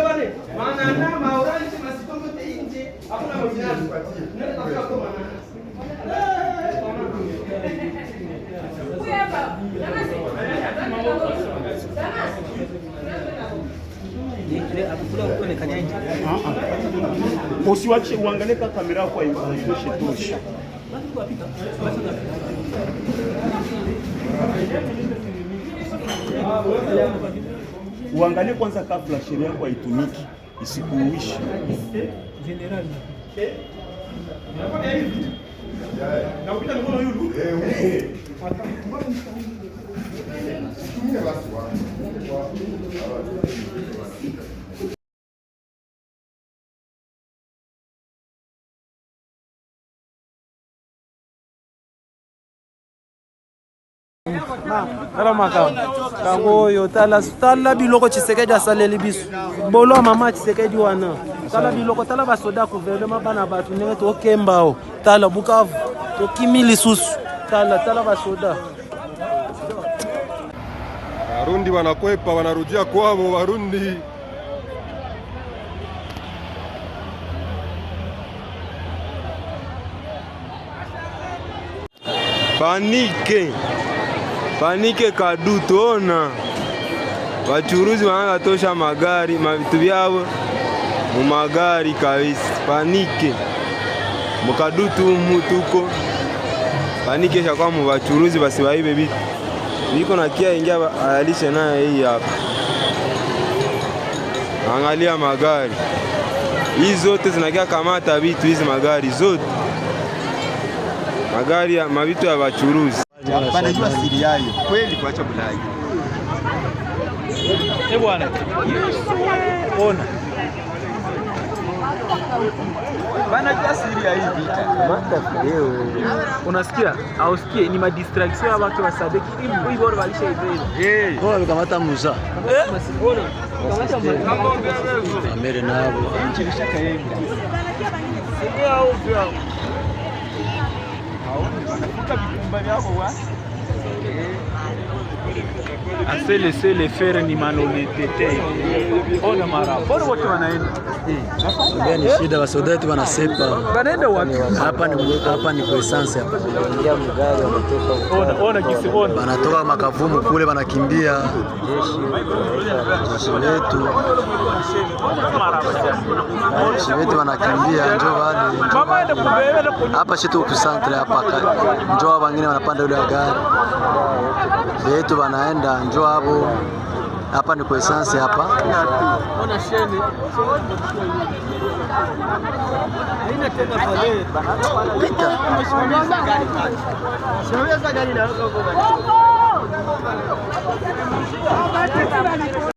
Wale manana maorange masitongo nje hakuna original. Nenda tafuta kwa manana. Huyu hapa. Usiwache uangalie kamera yako haitoshe tosha. Uangalie kwanza kabla sheria yako haitumiki isikuuishi. General. Na upita mkono yule. Tala makao kangoyo tala biloko Tshisekedi asaleli biso bolo mama Tshisekedi wana tala biloko tala basoda gouvernement bana batu ndenge tokembao tala Bukavu tokimili susu tala basoda Warundi wanakwepa wanarudia kwao Warundi. Panike kadutu ona wachuruzi wanatosha magari mavitu vyao mu magari kabisa. Panike mukadutu mutuko panike shakwa mu wachuruzi basi baibe bitu biko na kia ingia ayalishe naye. Hii hapa angalia magari hizi zote zinakia kamata vitu hizi magari zote magari ya mavitu ya wachuruzi. Banajua siri yayo kweli kuacha Bulaya. Bwana ona banajua siri ya hii vita. Unasikia ausikie ni madistraction ya watu wa Sadeki hivi bora walisha hivi bora kamata muza kamata amere nabo nchi lishakaenda sio au vyao assez laisser les faire ni malhonnêteté. Ona mara bora wote wanaenda ni shida wasoda wetu wanasepa wanaenda wapi? Hapa ni kwa essence hapa ingia mgari wanatoka ona kisi ona wanatoka makavumu kule wanakimbia jeshi letu wanakimbia njoo wale hapa shitu kusantre hapa njoo wengine wanapanda ile gari yetu wanaenda njoo hapo. Hapa ni kwa essence hapa. Ona sheni. Haina tena pale. Pita. Shaweza gari na huko.